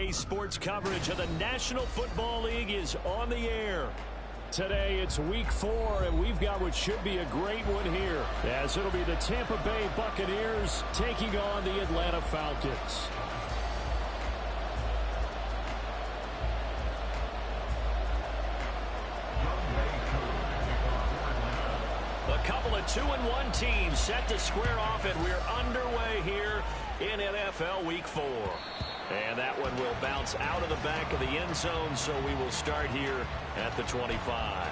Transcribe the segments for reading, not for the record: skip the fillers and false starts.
Today's sports coverage of the National Football League is on the air. Today it's week 4, and we've got what should be a great one here, as it'll be the Tampa Bay Buccaneers taking on the Atlanta Falcons. A couple of 2-1 teams set to square off, and we're underway here in NFL Week 4. And that one will bounce out of the back of the end zone, so we will start here at the 25.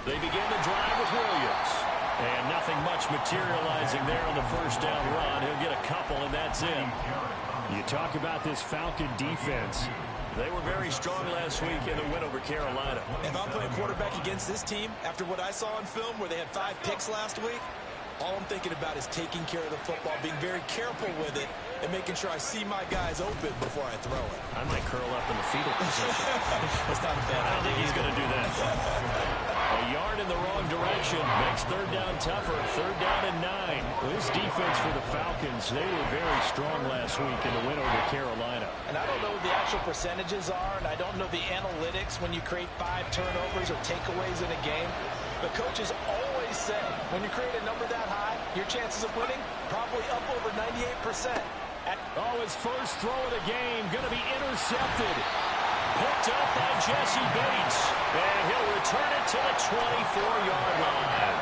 They begin the drive with Williams. And nothing much materializing there on the first down run. He'll get a couple, and that's it. You talk about this Falcon defense. They were very strong last week in the win over Carolina. If I'm playing quarterback against this team, after what I saw on film where they had 5 picks last week, all I'm thinking about is taking care of the football, being very careful with it, and making sure I see my guys open before I throw it. I might curl up in the fetal position. That's not a bad idea. I don't think he's going to do that. A yard in the wrong direction makes third down tougher. Third down and 9. This defense for the Falcons, they were very strong last week in the win over Carolina. And I don't know what the actual percentages are, and I don't know the analytics when you create 5 turnovers or takeaways in a game. But coaches always say, when you create a number that high, your chances of winning probably up over 98%. His first throw of the game going to be intercepted. Picked up by Jesse Bates. And he'll return it to the 24-yard line.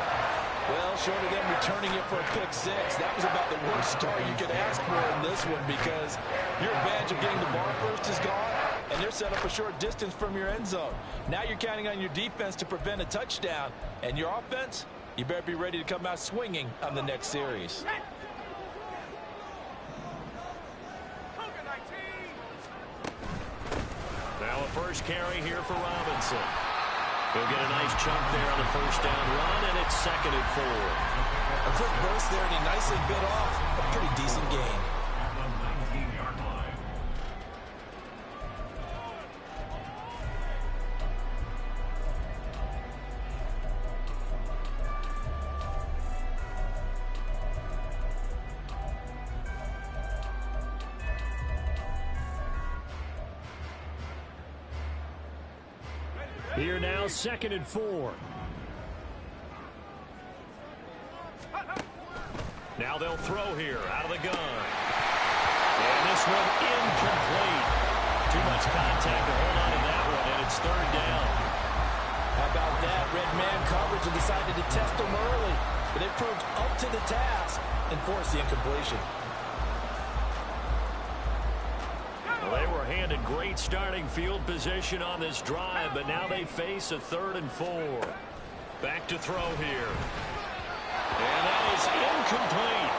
Well, short of them returning it for a pick 6, that was about the worst start you could ask for in this one, because your advantage of getting the ball first is gone, and they're set up a short distance from your end zone. Now you're counting on your defense to prevent a touchdown, and your offense, you better be ready to come out swinging on the next series. Now a first carry here for Robinson. He'll get a nice chunk there on the first down run, and it's 2nd and 4. A quick burst there, and he nicely bit off a pretty decent gain. Here now, 2nd and 4. Now they'll throw here out of the gun. And this one incomplete. Too much contact to hold on to that one, and it's 3rd down. How about that? Red man coverage and decided to test them early. But it proved up to the task and forced the incompletion. Well, they were handed great starting field position on this drive, but now they face a 3rd and 4. Back to throw here. And that is incomplete.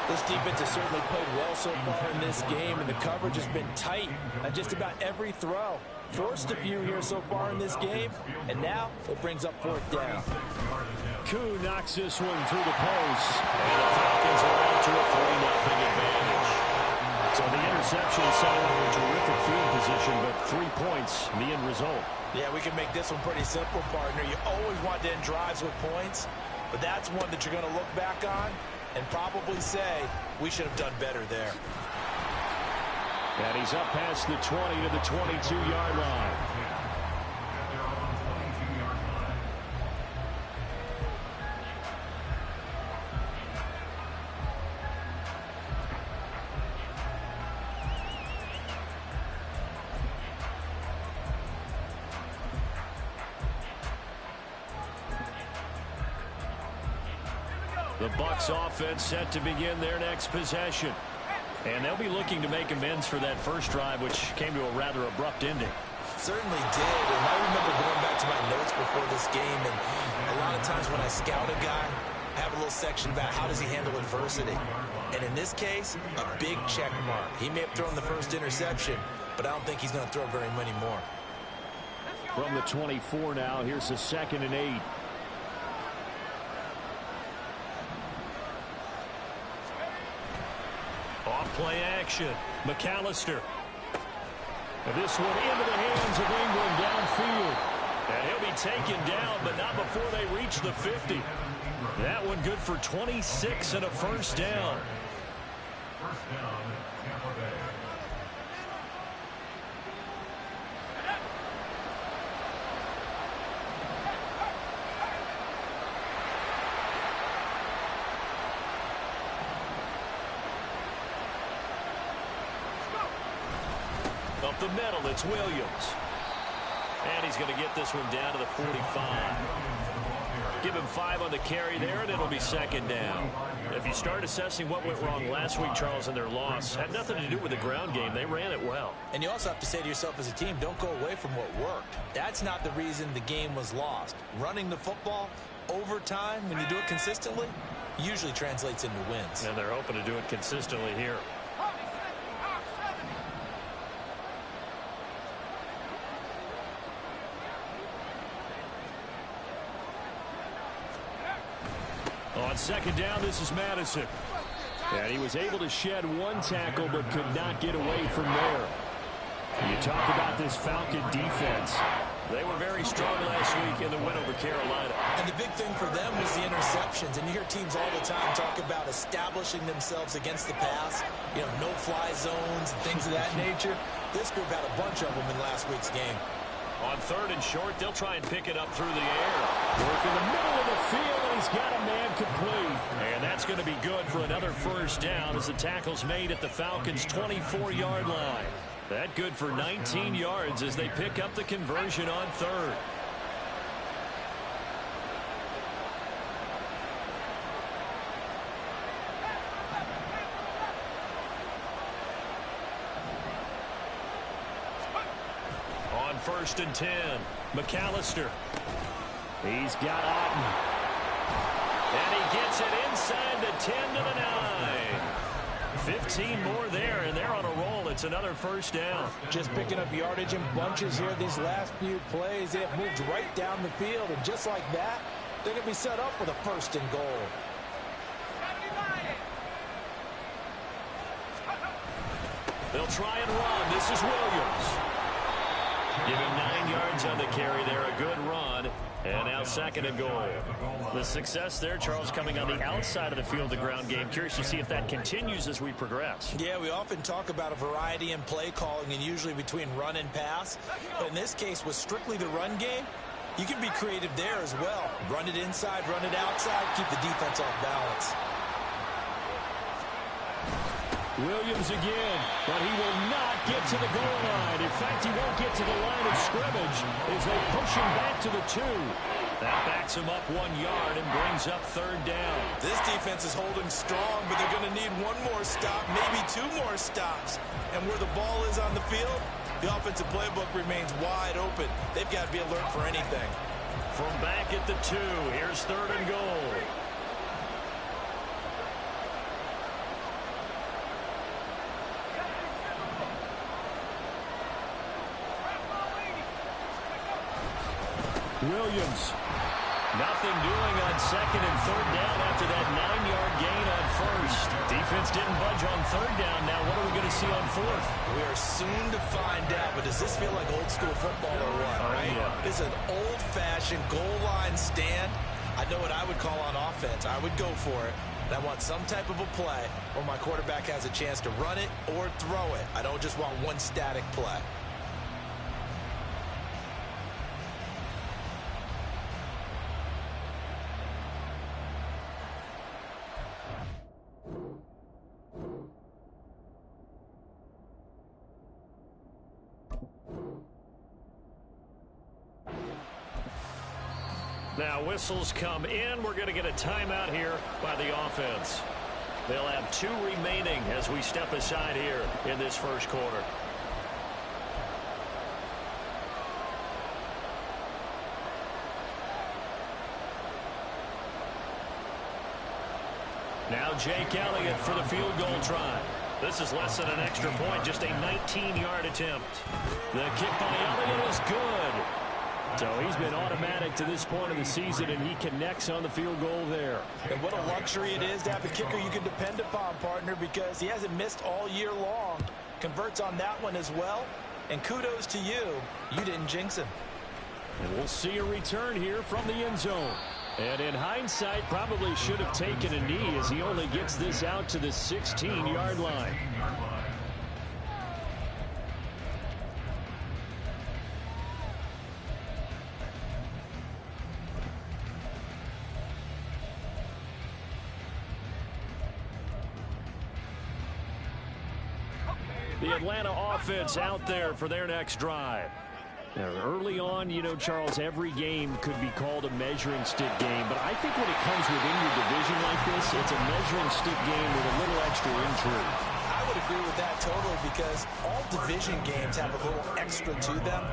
This defense has certainly played well so far in this game, and the coverage has been tight on just about every throw. Forced a few here so far in this game, and now it brings up 4th down. Koo knocks this one through the post, and the Falcons are out to a 3-0 advantage. So the interception set up a terrific field position, but 3 points, the end result. Yeah, we can make this one pretty simple, partner. You always want to end drives with points, but that's one that you're going to look back on and probably say, we should have done better there. And he's up past the 20 to the 22-yard line. The Bucs offense set to begin their next possession. And they'll be looking to make amends for that first drive, which came to a rather abrupt ending. Certainly did, and I remember going back to my notes before this game, and a lot of times when I scout a guy, I have a little section about how does he handle adversity. And in this case, a big check mark. He may have thrown the first interception, but I don't think he's going to throw very many more. from the 24 now. Here's the 2nd and 8. Off-play action. McAllister. And this one into the hands of England downfield. And he'll be taken down, but not before they reach the 50. That one good for 26 and a first down. Up the middle, it's Williams. And he's going to get this one down to the 45. Give him 5 on the carry there, and it'll be 2nd down. If you start assessing what went wrong last week, Charles, in their loss, had nothing to do with the ground game. They ran it well. And you also have to say to yourself as a team, don't go away from what worked. That's not the reason the game was lost. Running the football over time, when you do it consistently, usually translates into wins. And they're hoping to do it consistently here. On 2nd down, this is Madison. And he was able to shed 1 tackle, but could not get away from there. You talk about this Falcon defense. They were very strong last week in the win over Carolina. And the big thing for them was the interceptions. And you hear teams all the time talk about establishing themselves against the pass. You know, no-fly zones and things of that nature. This group had a bunch of them in last week's game. On 3rd and short, they'll try and pick it up through the air. Work in the middle of the field, and he's got a man complete. And that's going to be good for another first down as the tackle's made at the Falcons' 24-yard line. That good for 19 yards as they pick up the conversion on 3rd. On 1st and 10, McAllister. He's got Otten. And he gets it inside the 10 to the 9. 15 more there, and they're on a roll. It's another first down. Just picking up yardage in bunches here these last few plays. They have moved right down the field, and just like that, they're going to be set up with a 1st and goal. They'll try and run. This is Williams. Give him 9 yards on the carry there. A good run. And now 2nd and goal. The success there, Charles, coming on the outside of the field, the ground game. Curious to see if that continues as we progress. Yeah, we often talk about a variety in play calling and usually between run and pass. But in this case, with strictly the run game, you can be creative there as well. Run it inside, run it outside, keep the defense off balance. Williams again, but he will not get to the goal line. In fact, he won't get to the line of scrimmage as they push him back to the 2. That backs him up 1 yard and brings up 3rd down. This defense is holding strong, but they're going to need 1 more stop, maybe 2 more stops. And where the ball is on the field, the offensive playbook remains wide open. They've got to be alert for anything. From back at the 2, here's 3rd and goal. Williams. Nothing doing on 2nd and 3rd down after that 9-yard gain on 1st. Defense didn't budge on 3rd down. Now what are we going to see on 4th? We are soon to find out, but does this feel like old school football or what, right? Yeah. This is an old-fashioned goal line stand. I know what I would call on offense. I would go for it. And I want some type of a play where my quarterback has a chance to run it or throw it. I don't just want one static play. Now whistles come in. We're going to get a timeout here by the offense. They'll have 2 remaining as we step aside here in this first quarter. Now Jake Elliott for the field goal try. This is less than an extra point, just a 19-yard attempt. The kick by Elliott is good. So he's been automatic to this point of the season, and he connects on the field goal there. And what a luxury it is to have a kicker you can depend upon, partner, because he hasn't missed all year long. Converts on that one as well. And kudos to you. You didn't jinx him. And we'll see a return here from the end zone. And in hindsight, probably should have taken a knee as he only gets this out to the 16-yard line. The Atlanta offense out there for their next drive. Now, early on, you know, Charles, every game could be called a measuring stick game. But I think when it comes within your division like this, it's a measuring stick game with a little extra intrigue. I would agree with that totally because all division games have a little extra to them.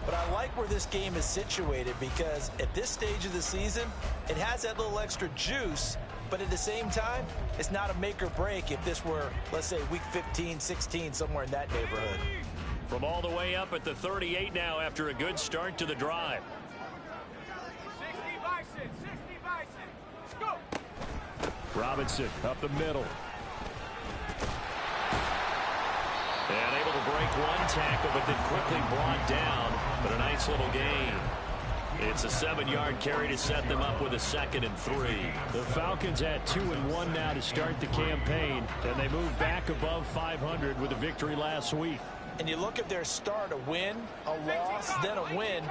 But I like where this game is situated because at this stage of the season, it has that little extra juice. But at the same time, it's not a make or break if this were, let's say, week 15, 16, somewhere in that neighborhood. From all the way up at the 38 now after a good start to the drive. 60 Bison, 60 Bison. Let's go. Robinson up the middle. And able to break one tackle, but then quickly brought down. But a nice little gain. It's a 7-yard carry to set them up with a 2nd and 3. The Falcons at 2-1 now to start the campaign, and they move back above 500 with a victory last week. And you look at their start, a win, a loss, then a win.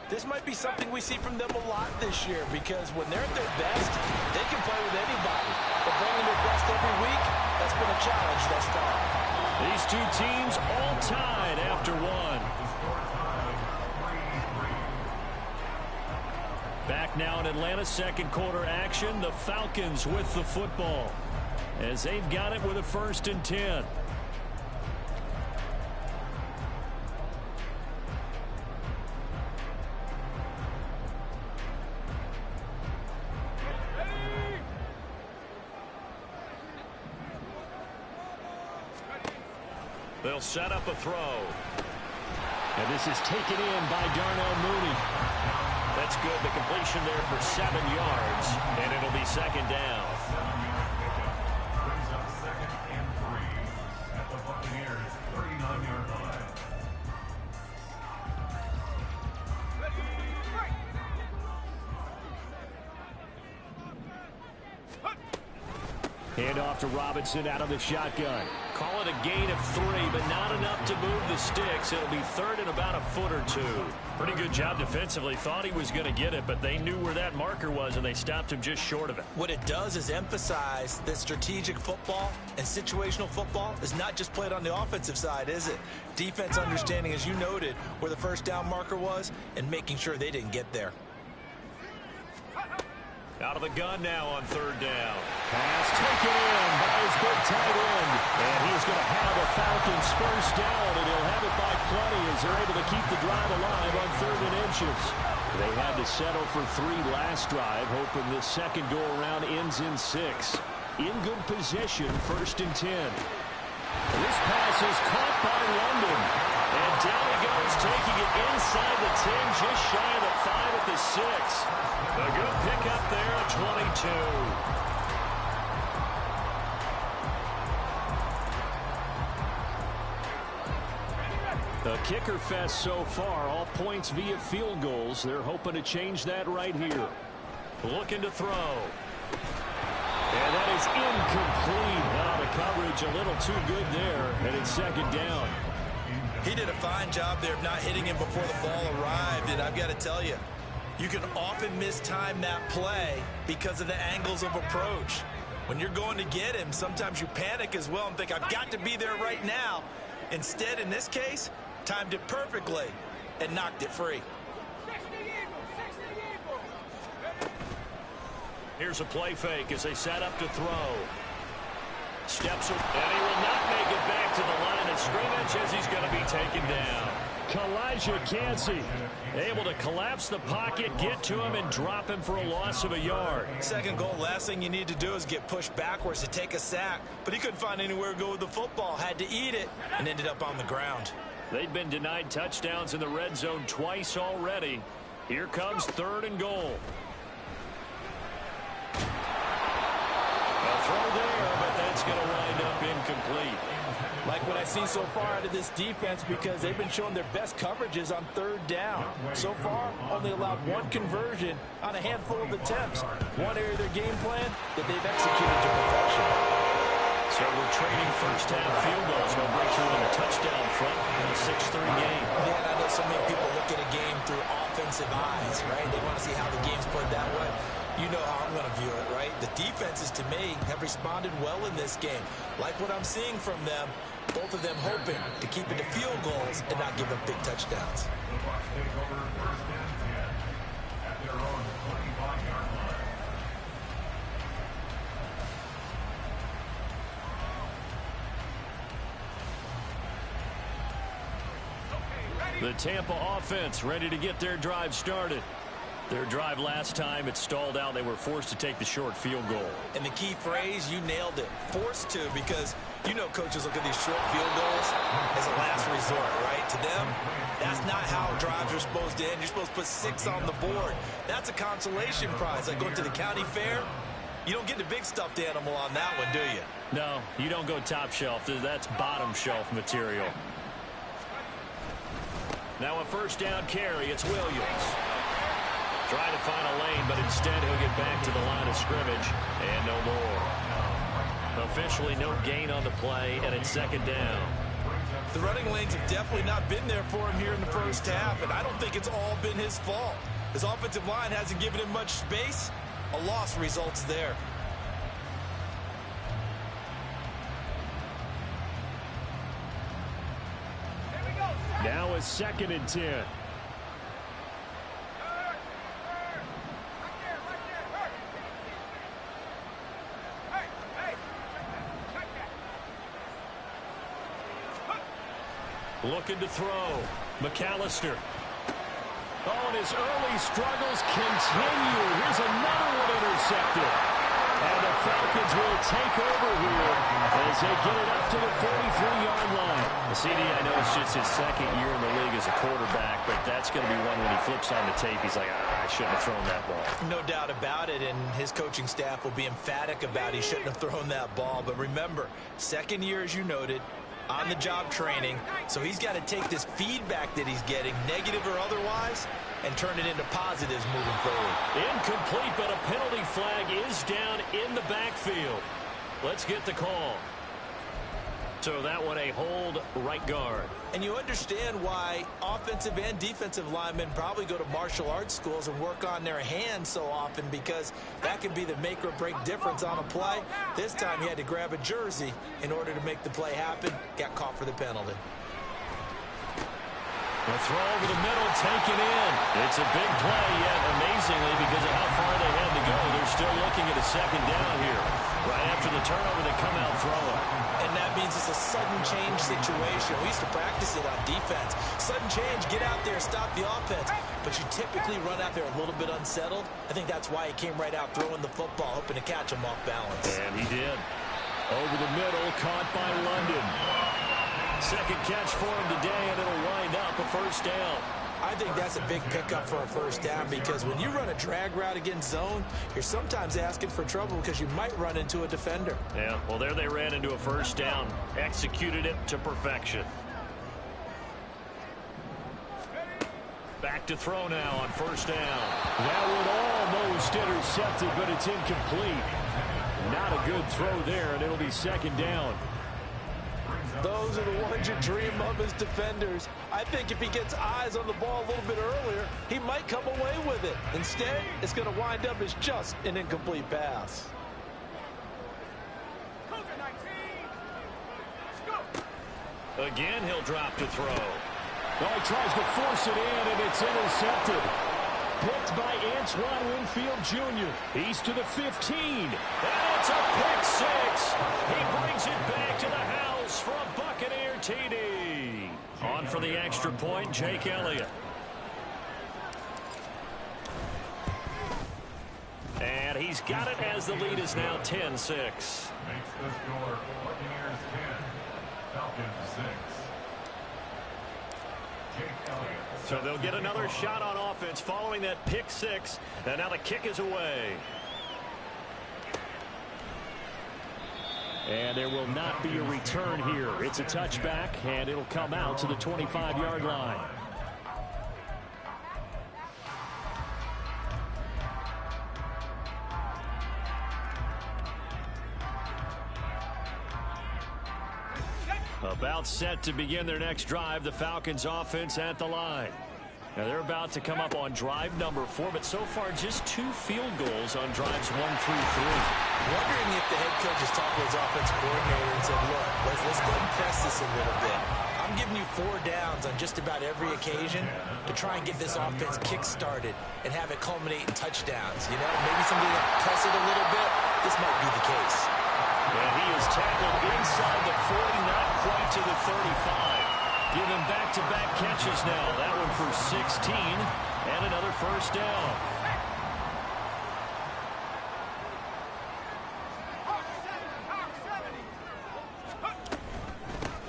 This might be something we see from them a lot this year because when they're at their best, they can play with anybody. But bringing their best every week, that's been a challenge thus far. These two teams all tied after one. Back now in Atlanta, second quarter action. The Falcons with the football as they've got it with a 1st and 10. They'll set up a throw. And this is taken in by Darnell Mooney. That's good. The completion there for 7 yards. And it'll be 2nd down. Brings up 2nd and 3 at the Buccaneers 39-yard line. Hand off to Robinson out of the shotgun. Call it a gain of 3, but not enough to move the sticks. It'll be 3rd and about a foot or 2. Pretty good job defensively. Thought he was going to get it, but they knew where that marker was, and they stopped him just short of it. What it does is emphasize that strategic football and situational football is not just played on the offensive side, is it? Defense understanding, as you noted, where the 1st down marker was and making sure they didn't get there. Out of the gun now on 3rd down. Pass taken in by his big tight end. And he's going to have a Falcons 1st down, and he'll have it by plenty as they're able to keep the drive alive on 3rd and inches. They had to settle for 3 last drive, hoping this second go-around ends in 6. In good position, 1st and 10. This pass is caught by London. And down he goes, taking it inside the 10, just shy of the 5 at the 6. A good pickup there at 22. The kicker fest so far, all points via field goals. They're hoping to change that right here. Looking to throw. And that is incomplete. Now the coverage a little too good there, and it's 2nd down. He did a fine job there of not hitting him before the ball arrived, and I've got to tell you, you can often mistime that play because of the angles of approach. When you're going to get him, sometimes you panic as well and think, I've got to be there right now. Instead, in this case, timed it perfectly and knocked it free. Here's a play fake as they set up to throw. Steps, and he will not make it back to the line of scrimmage as he's going to be taken down. Kalijah Kancey able to collapse the pocket, get to him, and drop him for a loss of a yard. Second goal, last thing you need to do is get pushed backwards to take a sack. But he couldn't find anywhere to go with the football, had to eat it, and ended up on the ground. They'd been denied touchdowns in the red zone twice already. Here comes 3rd and goal. A throw there, but that's going to wind up incomplete. Like what I've seen so far out of this defense, because they've been showing their best coverages on 3rd down. So far, only allowed 1 conversion on a handful of attempts. One area of their game plan that they've executed to perfection. So we're trading first-half field goals. No breakthrough on a touchdown front in a 6-3 game. Man, I know so many people look at a game through offensive eyes, right? They want to see how the game's played that way. You know how I'm going to view it, right? The defenses, to me, have responded well in this game. Like what I'm seeing from them, both of them hoping to keep it to field goals and not give up big touchdowns. The Bucs take over 1st and 10 at their own 25-yard line. The Tampa offense ready to get their drive started. Their drive last time, it stalled out. They were forced to take the short field goal. And the key phrase, you nailed it, forced to, because you know coaches look at these short field goals as a last resort, right? To them, that's not how drives are supposed to end. You're supposed to put 6 on the board. That's a consolation prize. Like going to the county fair, you don't get the big stuffed animal on that one, do you? No, you don't go top shelf. That's bottom shelf material. Now a 1st down carry. It's Williams. Trying to find a lane, but instead he'll get back to the line of scrimmage, and no more. Officially no gain on the play, and it's 2nd down. The running lanes have definitely not been there for him here in the first half, and I don't think it's all been his fault. His offensive line hasn't given him much space. A loss results there. Now a 2nd and 10. Looking to throw. McAllister. Oh, and his early struggles continue. Here's another one intercepted. And the Falcons will take over here as they get it up to the 43-yard line. The CD, I know it's just his 2nd year in the league as a quarterback, but that's going to be one when he flips on the tape. He's like, I shouldn't have thrown that ball. No doubt about it, and his coaching staff will be emphatic about he shouldn't have thrown that ball. But remember, 2nd year, as you noted, on-the-job training, so he's got to take this feedback that he's getting, negative or otherwise, and turn it into positives moving forward. Incomplete, but a penalty flag is down in the backfield. Let's get the call. So that one a hold right guard. And you understand why offensive and defensive linemen probably go to martial arts schools and work on their hands so often, because that can be the make or break difference on a play. This time he had to grab a jersey in order to make the play happen. Got caught for the penalty. The throw over the middle, taken in. It's a big play, yet amazingly, because of how far they had to go, they're still looking at a 2nd down here. Right after the turnover, they come out throwing. And that means it's a sudden change situation. We used to practice it on defense. Sudden change, get out there, stop the offense. But you typically run out there a little bit unsettled. I think that's why he came right out throwing the football, hoping to catch him off balance. And he did. Over the middle, caught by London. 2nd catch for him today, and it'll wind up a 1st down. I think that's a big pickup for a 1st down, because when you run a drag route against zone, you're sometimes asking for trouble because you might run into a defender. Yeah, well, there they ran into a 1st down. Executed it to perfection. Back to throw now on 1st down. That one almost intercepted, but it's incomplete. Not a good throw there, and it'll be 2nd down. Those are the ones you dream of as defenders. I think if he gets eyes on the ball a little bit earlier, he might come away with it. Instead, it's going to wind up as just an incomplete pass. Again, he'll drop to throw. Oh, he tries to force it in, and it's intercepted. Picked by Antoine Winfield Jr. He's to the 15. And it's a pick 6. He brings it back to the house for a Buccaneer TD. On for the extra point, Jake Elliott. And he's got it as the lead is now 10-6. Makes the score Buccaneers 10, Falcons 6. Jake Elliott. So they'll get another shot on offense following that pick six. And now the kick is away. And there will not be a return here. It's a touchback, and it'll come out to the 25-yard line. About set to begin their next drive, the Falcons offense at the line. Now they're about to come up on drive number 4, but so far just 2 field goals on drives 1 through 3. Wondering if the head coach has talked to his offensive coordinator and said, look, let's go and press this a little bit. I'm giving you 4 downs on just about every occasion to try and get this offense kick-started and have it culminate in touchdowns. You know, maybe somebody will press it a little bit. This might be the case. And he is tackled inside the 40, not quite to the 35. Give him back-to-back catches now. That one for 16 and another first down.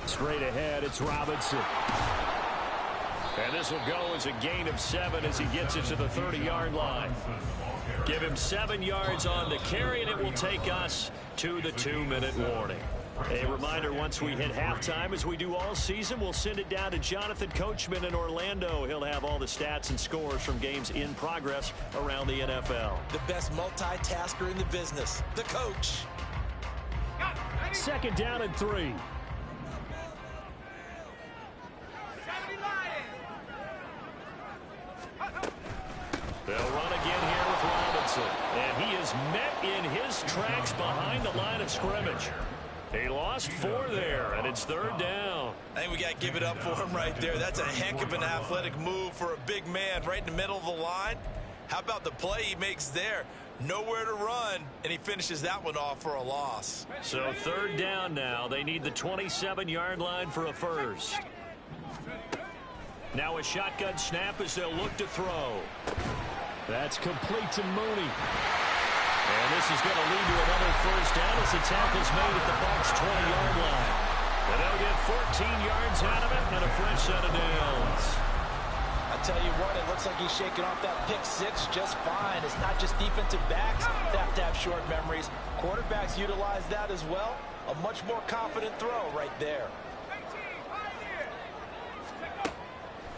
Straight ahead, it's Robinson. And this will go as a gain of 7 as he gets it to the 30-yard line. Give him 7 yards on the carry, and it will take us to the 2-minute warning. A reminder, once we hit halftime, as we do all season, we'll send it down to Jonathan Coachman in Orlando. He'll have all the stats and scores from games in progress around the NFL. The best multitasker in the business, the coach. Second down and 3. They'll run again here with Robinson. And he is met in his tracks behind the line of scrimmage. He lost 4 there, and it's 3rd down. I think we got to give it up for him right there. That's a heck of an athletic move for a big man right in the middle of the line. How about the play he makes there? Nowhere to run, and he finishes that one off for a loss. So 3rd down now. They need the 27-yard line for a first. Now a shotgun snap as they'll look to throw. That's complete to Mooney. And this is going to lead to another first down as the tackle's made at the Bucs' 20-yard line. And they'll get 14 yards out of it and a fresh set of downs. I tell you what, it looks like he's shaking off that pick six just fine. It's not just defensive backs that have to have short memories. Quarterbacks utilize that as well. A much more confident throw right there.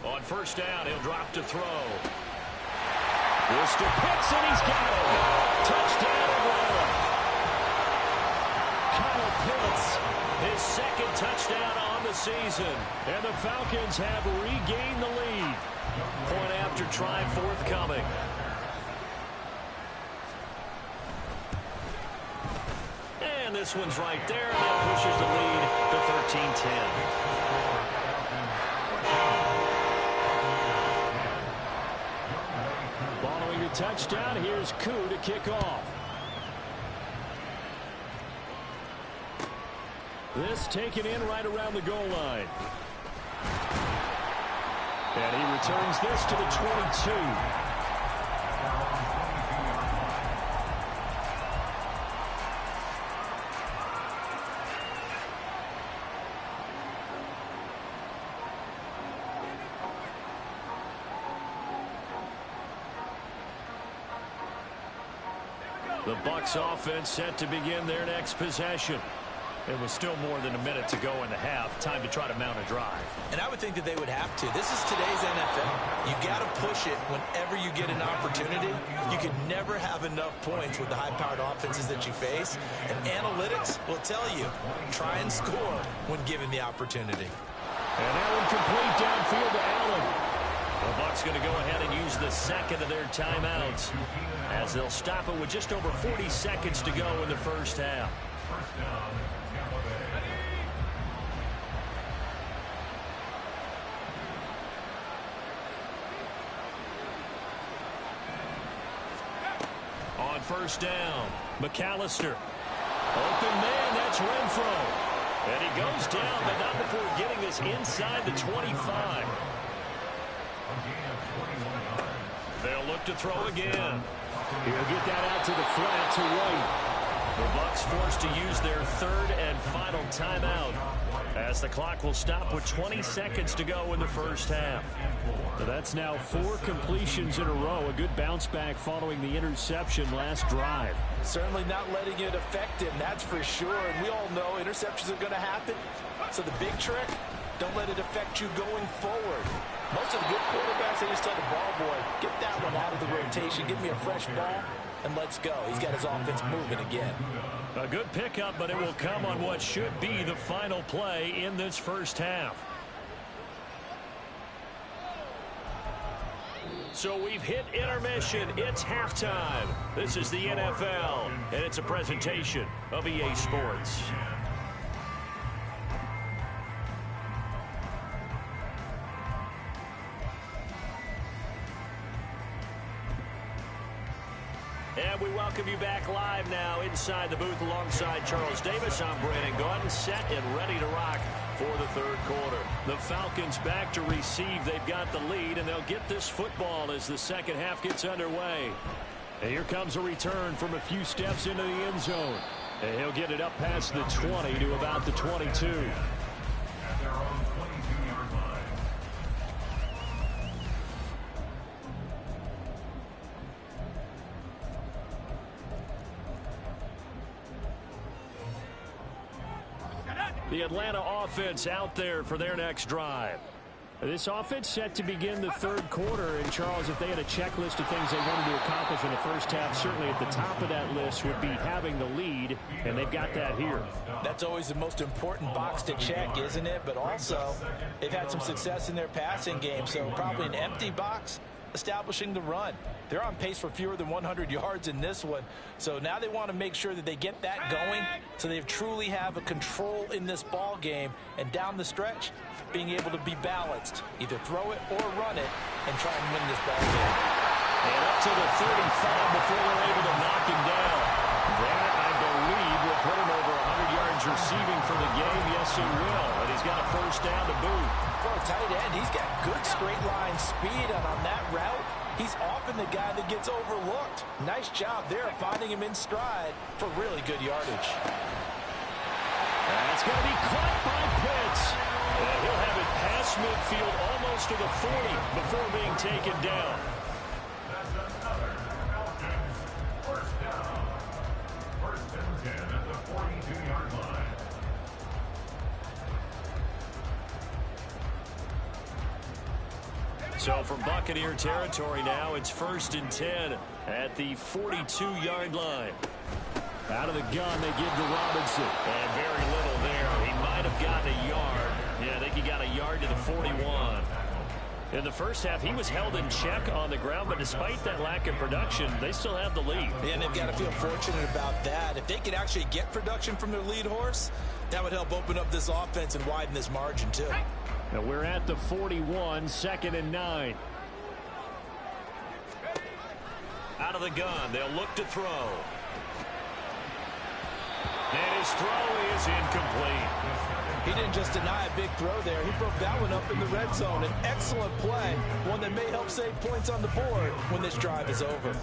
On first down, he'll drop to throw. Worcester picks and he's got it. Touchdown, Atlanta. Kyle Pitts, his 2nd touchdown on the season. And the Falcons have regained the lead. Point after try forthcoming. And this one's right there, and that pushes the lead to 13-10. Following the touchdown, here's Koo to kick off. This taken in right around the goal line. And he returns this to the 22. The Bucs offense set to begin their next possession. It was still more than a minute to go in the half. Time to try to mount a drive. And I would think that they would have to. This is today's NFL. You got to push it whenever you get an opportunity. You can never have enough points with the high-powered offenses that you face. And analytics will tell you, try and score when given the opportunity. And that one complete downfield to Allen. The Bucs going to go ahead and use the 2nd of their timeouts as they'll stop it with just over 40 seconds to go in the first half. On first down, McAllister. Open man, that's Renfro. And he goes down, but not before getting this inside the 25. They'll look to throw again. He'll get that out to the flat to White. The Bucs forced to use their 3rd and final timeout. as the clock will stop with 20 seconds to go in the first half. So that's now 4 completions in a row. A good bounce back following the interception last drive. Certainly not letting it affect him, that's for sure. And we all know interceptions are going to happen. So the big trick, don't let it affect you going forward. Most of the good quarterbacks, they just tell the ball boy, get that one out of the rotation, give me a fresh ball, and let's go. He's got his offense moving again. A good pickup, but it will come on what should be the final play in this first half. So we've hit intermission. It's halftime. This is the NFL, and it's a presentation of EA Sports. And we welcome you back live now inside the booth alongside Charles Davis. I'm Brandon Gordon, set and ready to rock for the third quarter. The Falcons back to receive. They've got the lead, and they'll get this football as the second half gets underway. And here comes a return from a few steps into the end zone. And he'll get it up past the 20 to about the 22. At their own 22-yard line. The Atlanta offense out there for their next drive. This offense set to begin the third quarter. And, Charles, if they had a checklist of things they wanted to accomplish in the first half, certainly at the top of that list would be having the lead, and they've got that here. That's always the most important box to check, isn't it? But also, they've had some success in their passing game, so probably an empty box establishing the run. They're on pace for fewer than 100 yards in this one. So now they want to make sure that they get that going so they truly have a control in this ball game. And down the stretch, being able to be balanced. Either throw it or run it and try and win this ball game. And up to the 35 before they're able to knock him down. That, I believe, will put him over 100 yards receiving for the game. Yes, it will. And he's got a first down to boot. For a tight end, he's got good straight line speed, and on that route, he's often the guy that gets overlooked. Nice job there finding him in stride for really good yardage. That's going to be caught by Pitts. And he'll have it past midfield almost to the 40 before being taken down. That's another Falcons first down. First and 10 at the 42-yard line. So from Buccaneer territory now, it's 1st and 10 at the 42-yard line. Out of the gun, they give to Robinson. And very little there. He might have gotten a yard. Yeah, I think he got a yard to the 41. In the first half, he was held in check on the ground, but despite that lack of production, they still have the lead. And they've got to feel fortunate about that. If they could actually get production from their lead horse, that would help open up this offense and widen this margin, too. Now we're at the 41, 2nd and 9. Out of the gun, they'll look to throw. And his throw is incomplete. He didn't just deny a big throw there. He broke that one up in the red zone. An excellent play, one that may help save points on the board when this drive is over.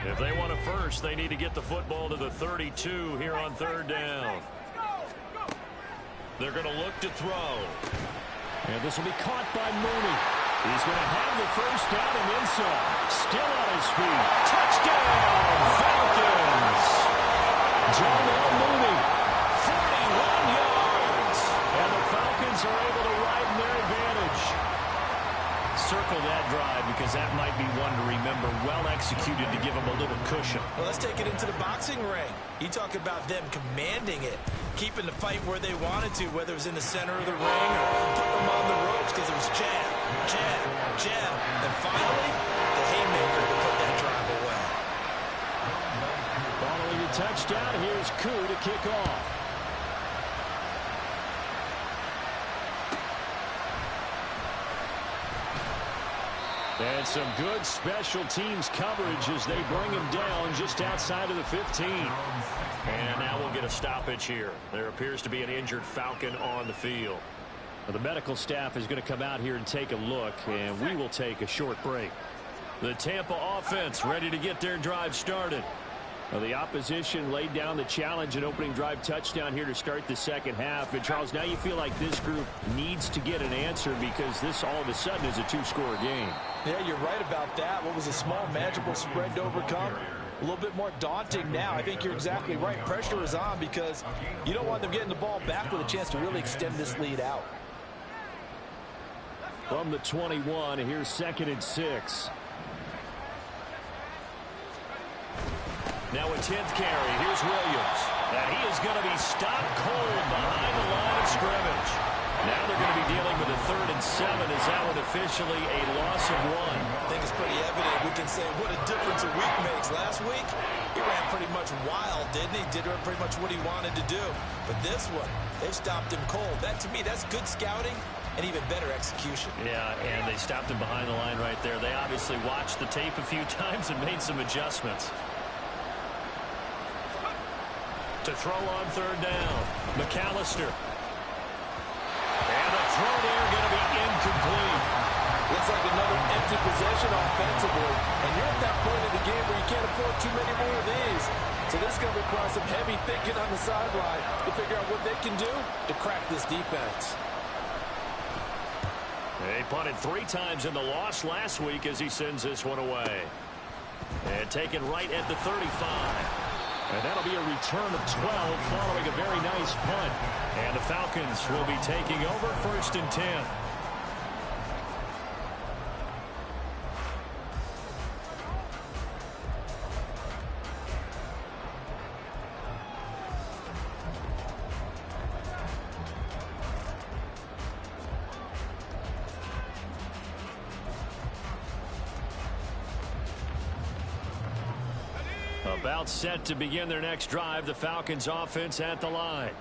If they want a first, they need to get the football to the 32 here on third down. They're going to look to throw. And this will be caught by Mooney. He's going to have the first down and then some. Still on his feet. Touchdown, Falcons! John Mooney, 41 yards. And the Falcons are able to widen their advantage. Circle that drive because that might be one to remember. Well executed to give them a little cushion. Well, let's take it into the boxing ring. You talk about them commanding it, keeping the fight where they wanted to, whether it was in the center of the ring or putting them on the ropes because it was jab, jab, jab. And finally, the haymaker to put that drive away. Following the touchdown, here's Koo to kick off. And some good special teams coverage as they bring him down just outside of the 15. And now we'll get a stoppage here. There appears to be an injured Falcon on the field. Well, the medical staff is going to come out here and take a look, and we will take a short break. The Tampa offense ready to get their drive started. Well, the opposition laid down the challenge and opening drive touchdown here to start the second half. And, Charles, now you feel like this group needs to get an answer because this all of a sudden is a two-score game. Yeah, you're right about that. What was a small, manageable spread to overcome? A little bit more daunting now. I think you're exactly right. Pressure is on because you don't want them getting the ball back with a chance to really extend this lead out. From the 21, here's 2nd and 6. Now a 10th carry. Here's Williams. And he is going to be stopped cold behind the line of scrimmage. Now they're going to be dealing with a 3rd and 7 as that one officially a loss of 1. I think it's pretty evident. We can say what a difference a week makes. Last week, he ran pretty much wild, didn't he? Did pretty much what he wanted to do. But this one, they stopped him cold. That, to me, that's good scouting and even better execution. Yeah, and they stopped him behind the line right there. They obviously watched the tape a few times and made some adjustments. To throw on 3rd down, McAllister. And the throw there going to be incomplete. Looks like another empty possession offensively. And you're at that point in the game where you can't afford too many more of these. So this is going to require some heavy thinking on the sideline to figure out what they can do to crack this defense. They punted 3 times in the loss last week as he sends this one away. And taken right at the 35. And that'll be a return of 12 following a very nice punt. And the Falcons will be taking over 1st and 10. About set to begin their next drive. The Falcons offense at the line.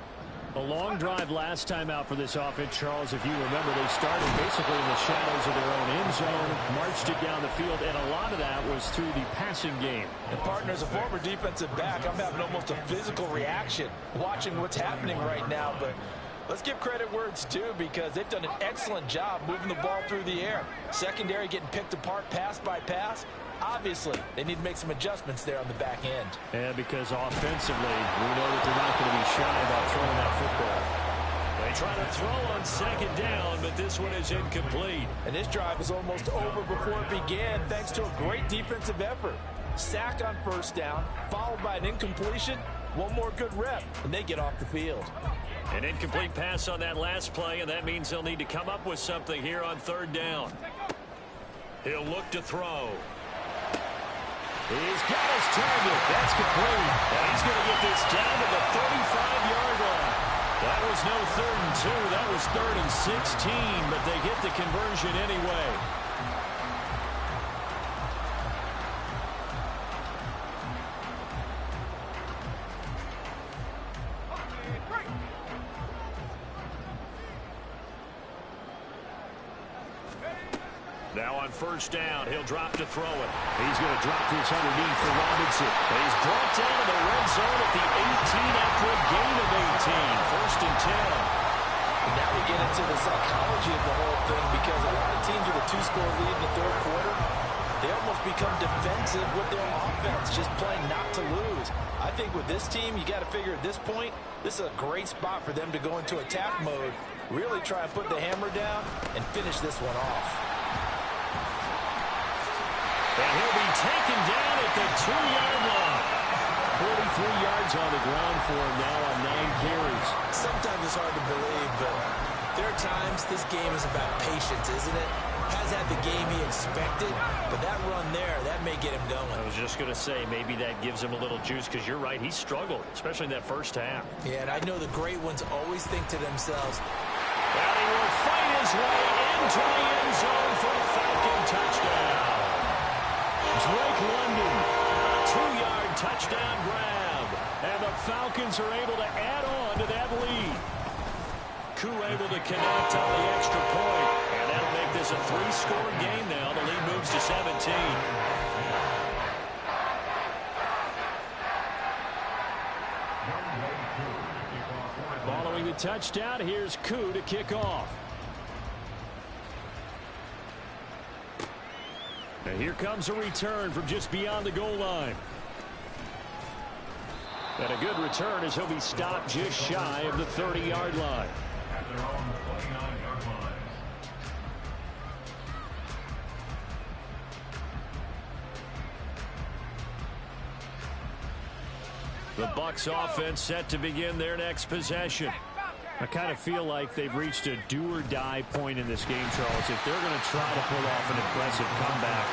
A long drive last time out for this offense, Charles. If you remember, they started basically in the shadows of their own end zone, marched it down the field, and a lot of that was through the passing game. And partner, as a former defensive back, I'm having almost a physical reaction watching what's happening right now. But let's give credit where it's due because they've done an excellent job moving the ball through the air. Secondary getting picked apart pass by pass. Obviously, they need to make some adjustments there on the back end. Yeah, because offensively, we know that they're not going to be shy about throwing that football. They try to throw on 2nd down, but this one is incomplete. And this drive is almost over before it began thanks to a great defensive effort. Sack on 1st down, followed by an incompletion. One more good rep, and they get off the field. An incomplete pass on that last play, and that means they'll need to come up with something here on 3rd down. He'll look to throw. He's got his target. That's complete. And he's going to get this down to the 35-yard line. That was no 3rd and 2. That was 3rd and 16, but they get the conversion anyway. Now on 1st down, he'll drop to throw it. He's going to drop this underneath for Robinson. He's brought down to the red zone at the 18 after a gain of 18. 1st and 10. And now we get into the psychology of the whole thing because a lot of teams with a 2-score lead in the 3rd quarter, they almost become defensive with their offense, just playing not to lose. I think with this team, you got to figure at this point, this is a great spot for them to go into attack mode, really try and put the hammer down and finish this one off. And he'll be taken down at the 2-yard line. 43 yards on the ground for him now on 9 carries. Sometimes it's hard to believe, but there are times this game is about patience, isn't it? Has had the game he expected, but that run there, that may get him going. I was just going to say, maybe that gives him a little juice because you're right, he struggled, especially in that 1st half. Yeah, and I know the great ones always think to themselves, and he will fight his way into the end zone for a Falcon touchdown. Drake London, a 2-yard touchdown grab. And the Falcons are able to add on to that lead. Koo able to connect on the extra point. And that'll make this a 3-score game now. The lead moves to 17. Following the touchdown, here's Koo to kick off. And here comes a return from just beyond the goal line. And a good return as he'll be stopped just shy of the 30-yard line. At their own 29-yard line. The Bucs offense set to begin their next possession. I kind of feel like they've reached a do-or-die point in this game, Charles. If they're going to try to pull off an impressive comeback,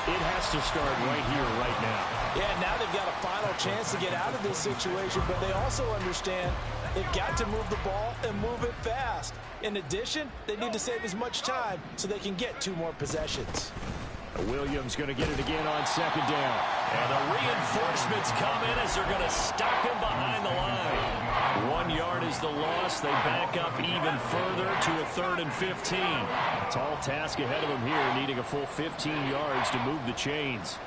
it has to start right here, right now. Yeah, now they've got a final chance to get out of this situation, but they also understand they've got to move the ball and move it fast. In addition, they need to save as much time so they can get 2 more possessions. Williams going to get it again on second down. And the reinforcements come in as they're going to stop him behind the line. 1 yard is the loss. They back up even further to a 3rd and 15. A tall task ahead of them here, needing a full 15 yards to move the chains.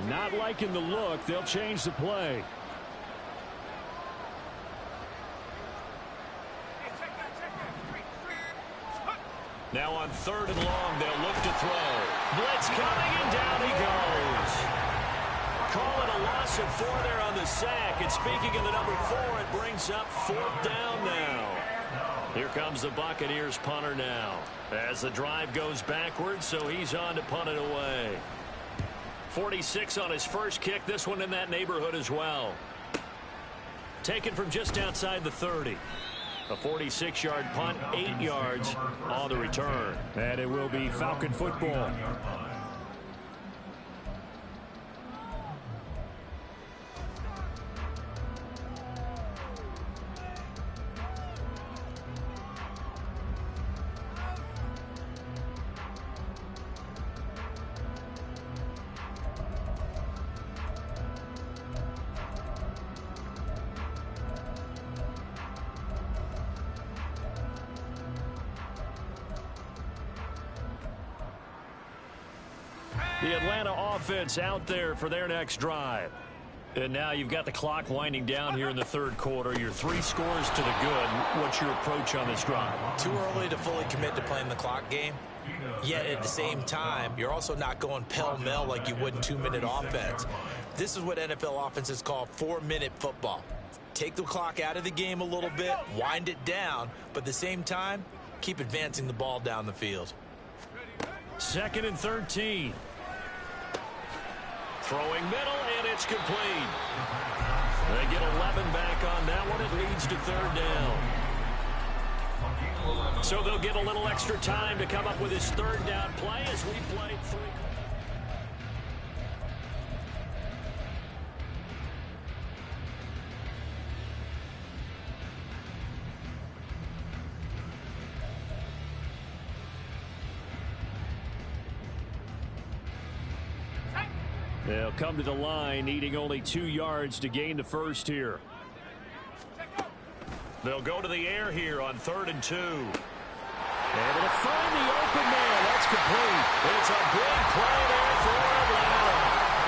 Not liking the look. They'll change the play. Now on 3rd and long, they'll look to throw. Blitz coming, and down he goes. Call it a loss of 4 there on the sack. And speaking of the number 4, it brings up 4th down now. Here comes the Buccaneers punter now. As the drive goes backwards, so he's on to punt it away. 46 on his first kick. This one in that neighborhood as well. Taken from just outside the 30. A 46-yard punt, 8 yards on the return. And it will be Falcon football. The Atlanta offense out there for their next drive. And now you've got the clock winding down here in the 3rd quarter. You're 3 scores to the good. What's your approach on this drive? Too early to fully commit to playing the clock game. Yet at the same time, you're also not going pell-mell like you would in 2-minute offense. This is what NFL offenses call 4-minute football. Take the clock out of the game a little bit, wind it down, but at the same time, keep advancing the ball down the field. 2nd and 13. Throwing middle, and it's complete. They get 11 back on that one. It leads to 3rd down. So they'll get a little extra time to come up with his 3rd down play as we play 3. They'll come to the line, needing only 2 yards to gain the first here. They'll go to the air here on 3rd and 2. Able to find the open man. That's complete. It's a big play there for Atlanta.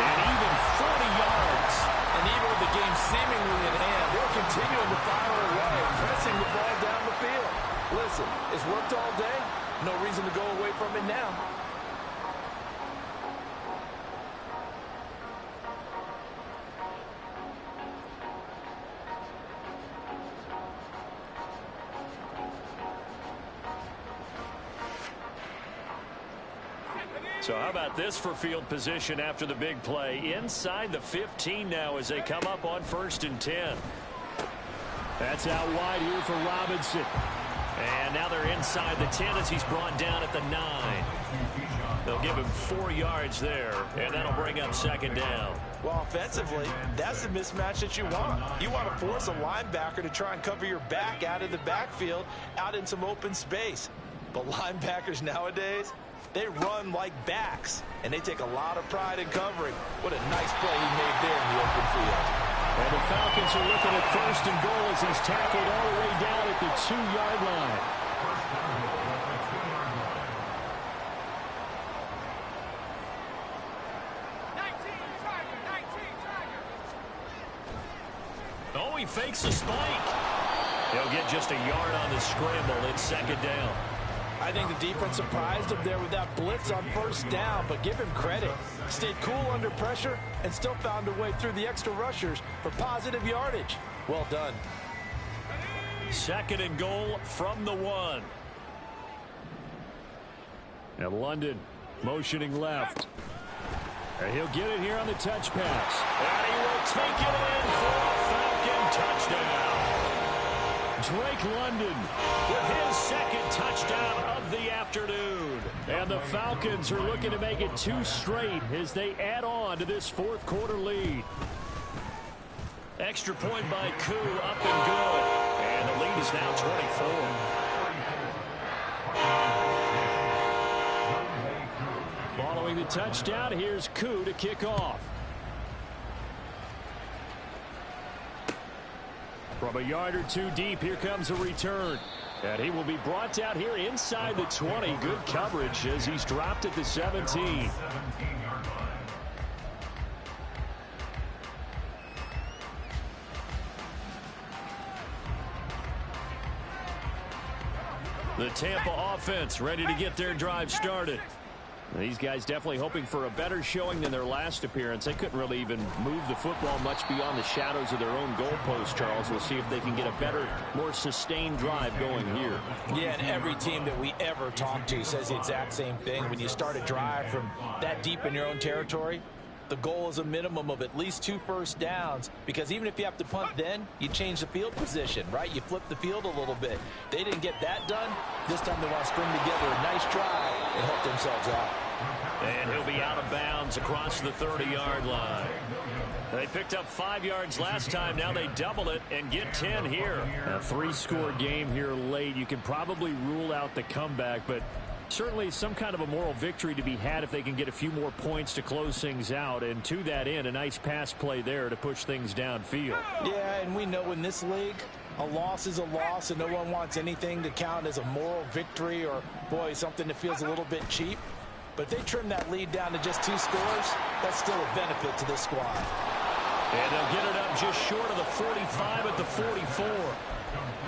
And even 40 yards. And even with the game seemingly in hand, they're continuing to fire away, pressing the ball down the field. Listen, it's worked all day. No reason to go away from it now. So how about this for field position after the big play? Inside the 15 now as they come up on 1st and 10. That's out wide here for Robinson. And now they're inside the 10 as he's brought down at the 9. They'll give him 4 yards there, and that'll bring up 2nd down. Well, offensively, that's the mismatch that you want. You want to force a linebacker to try and cover your back out of the backfield, out in some open space. But linebackers nowadays, they run like backs, and they take a lot of pride in covering. What a nice play he made there in the open field. And the Falcons are looking at 1st and goal as he's tackled all the way down at the 2-yard line. Oh, he fakes a spike. He'll get just a yard on the scramble. It's 2nd down. I I think the defense surprised him there with that blitz on first down, but give him credit. Stayed cool under pressure and still found a way through the extra rushers for positive yardage. Well done. 2nd and goal from the 1. And London motioning left. And he'll get it here on the touch pass. And he will take it in for a Falcon touchdown. Drake London with his 2nd touchdown of the afternoon. And the Falcons are looking to make it 2 straight as they add on to this 4th quarter lead. Extra point by Koo, up and good. And the lead is now 24. Following the touchdown, here's Koo to kick off. From a yard or 2 deep, here comes a return. And he will be brought down here inside the 20. Good coverage as he's dropped at the 17. The Tampa offense ready to get their drive started. These guys definitely hoping for a better showing than their last appearance. They couldn't really even move the football much beyond the shadows of their own goalpost, Charles. We'll see if they can get a better, more sustained drive going here. Yeah, and every team that we ever talk to says the exact same thing. When you start a drive from that deep in your own territory, the goal is a minimum of at least 2 first downs, because even if you have to punt then, you change the field position, right? You flip the field a little bit. They didn't get that done. This time they want to string together a nice drive and help themselves out. And he'll be out of bounds across the 30-yard line. They picked up 5 yards last time. Now they double it and get 10 here. A 3-score game here late. You can probably rule out the comeback, but certainly some kind of a moral victory to be had if they can get a few more points to close things out. And to that end, a nice pass play there to push things downfield. Yeah, and we know in this league, a loss is a loss, and no one wants anything to count as a moral victory or, boy, something that feels a little bit cheap. But if they trim that lead down to just 2 scores, that's still a benefit to this squad. And they'll get it up just short of the 45 at the 44.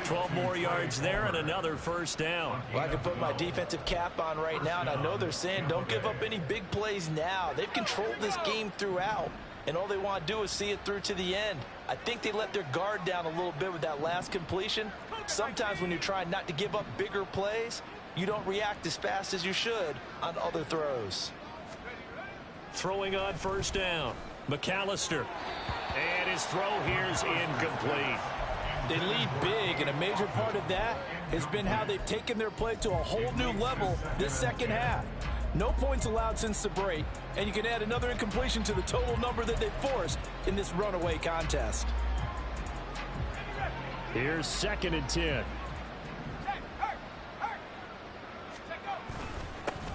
12 more yards there and another first down. Well, I can put my defensive cap on right now, and I know they're saying don't give up any big plays now. They've controlled this game throughout, and all they want to do is see it through to the end. I think they let their guard down a little bit with that last completion. Sometimes when you're trying not to give up bigger plays, you don't react as fast as you should on other throws. Throwing on first down, McAllister. And his throw here's incomplete. They lead big, and a major part of that has been how they've taken their play to a whole new level this second half. No points allowed since the break, and you can add another incompletion to the total number that they forced in this runaway contest. Here's 2nd and 10.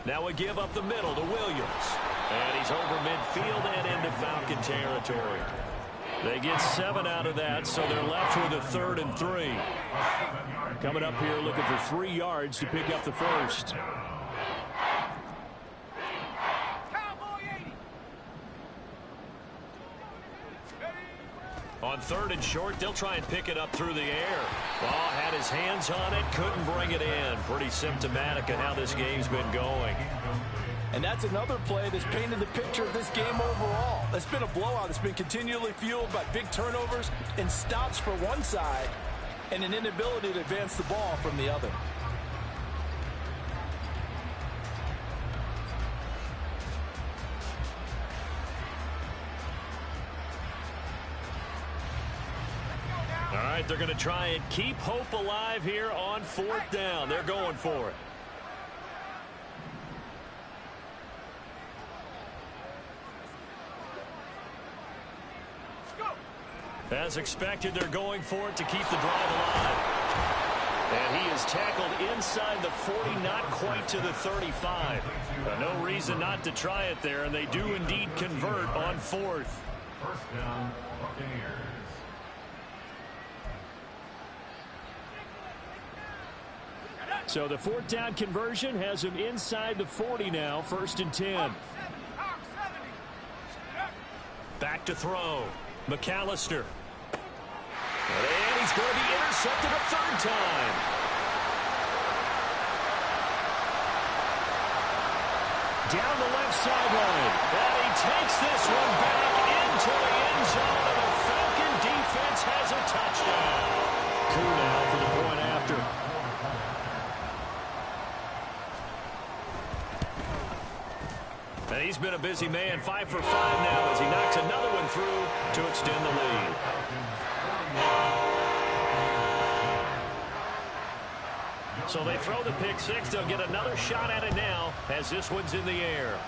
Now a give up the middle to Williams. And he's over midfield and into Falcon territory. They get 7 out of that, so they're left with a 3rd and 3. Coming up here looking for 3 yards to pick up the first. On 3rd and short, they'll try and pick it up through the air. Ball had his hands on it, couldn't bring it in. Pretty symptomatic of how this game's been going. And that's another play that's painted the picture of this game overall. It's been a blowout. It's been continually fueled by big turnovers and stops for one side and an inability to advance the ball from the other. All right, they're going to try and keep hope alive here on 4th down. They're going for it. As expected, they're going for it to keep the drive alive. And he is tackled inside the 40, not quite to the 35. No reason not to try it there, and they do indeed convert on 4th. First down, Buccaneers. So the 4th down conversion has him inside the 40 now, 1st and 10. Back to throw. McAllister. And he's going to be intercepted a 3rd time. down the left sideline. And he takes this one back into the end zone, and the Falcon defense has a touchdown. Coup now for the point after. And he's been a busy man, 5 for 5 now as he knocks another one through to extend the lead. So they throw the pick six. They'll get another shot at it now as this one's in the air.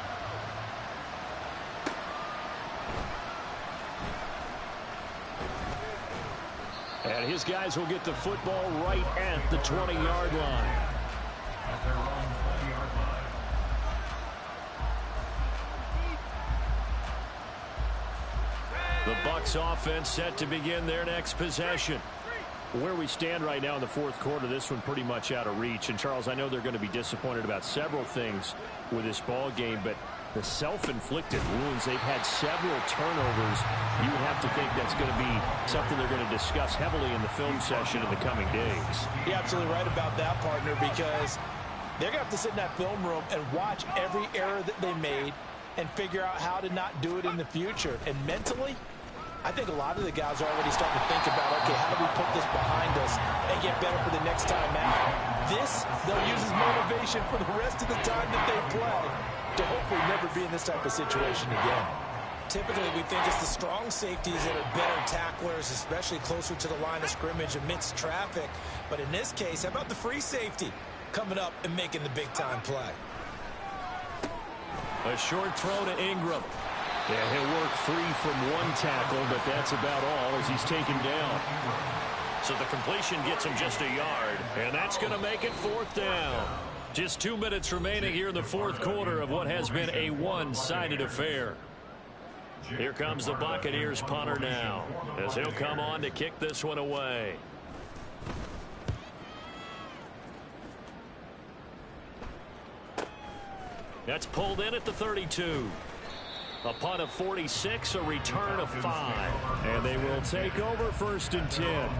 And his guys will get the football right at the 20-yard line. At their own 20-yard line. The Bucs offense set to begin their next possession. Where we stand right now in the fourth quarter, this one pretty much out of reach. And, Charles, I know they're going to be disappointed about several things with this ball game, but the self-inflicted wounds, they've had several turnovers. You have to think that's going to be something they're going to discuss heavily in the film session in the coming days. You're absolutely right about that, partner, because they're going to have to sit in that film room and watch every error that they made and figure out how to not do it in the future. And mentally, I think a lot of the guys are already starting to think about, okay, how do we put this behind us and get better for the next time out? This, they'll use as motivation for the rest of the time that they play to hopefully never be in this type of situation again. Typically, we think it's the strong safeties that are better tacklers, especially closer to the line of scrimmage amidst traffic. But in this case, how about the free safety coming up and making the big-time play? A short throw to Ingram. Yeah, he'll work free from one tackle, but that's about all as he's taken down. So the completion gets him just a yard, and that's going to make it fourth down. Just 2 minutes remaining here in the fourth quarter of what has been a one-sided affair. Here comes the Buccaneers punter now, as he'll come on to kick this one away. That's pulled in at the 32. A punt of 46, a return of 5. And they will take over 1st and 10.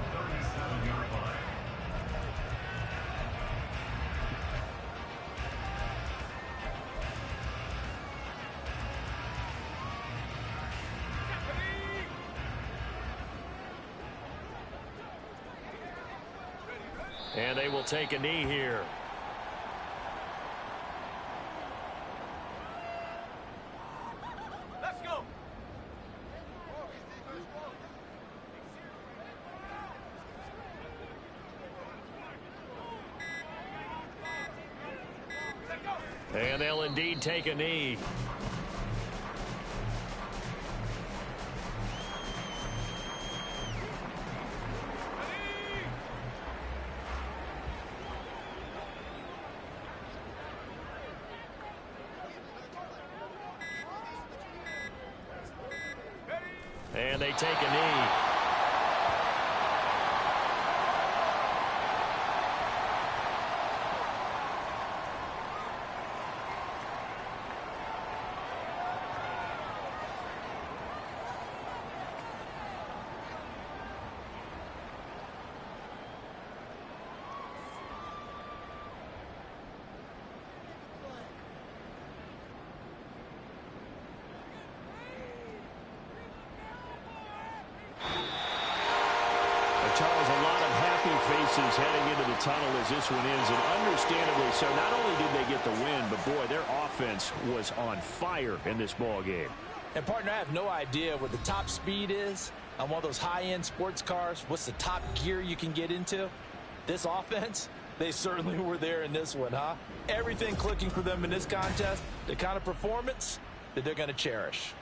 And they will take a knee here. And they'll indeed take a knee. And they take a knee. Charles, a lot of happy faces heading into the tunnel as this one ends, and understandably so. Not only did they get the win, but boy, their offense was on fire in this ball game. And partner, I have no idea what the top speed is on one of those high-end sports cars. What's the top gear you can get into? This offense, they certainly were there in this one, huh? Everything clicking for them in this contest, the kind of performance that they're going to cherish.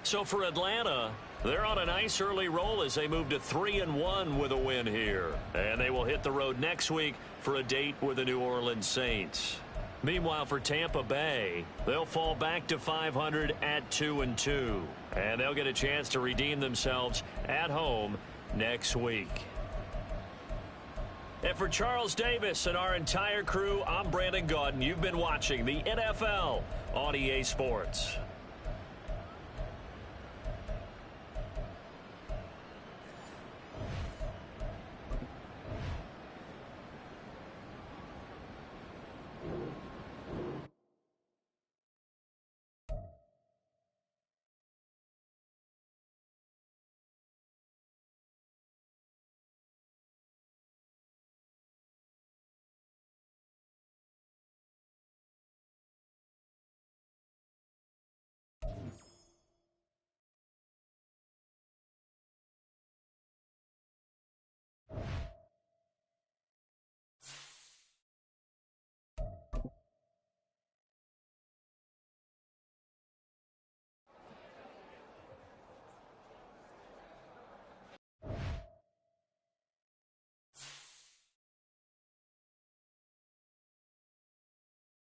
So for Atlanta, they're on a nice early roll as they move to 3-1 with a win here. And they will hit the road next week for a date with the New Orleans Saints. Meanwhile, for Tampa Bay, they'll fall back to 500 at 2-2. And they'll get a chance to redeem themselves at home next week. And for Charles Davis and our entire crew, I'm Brandon Gaudin. You've been watching the NFL on EA Sports.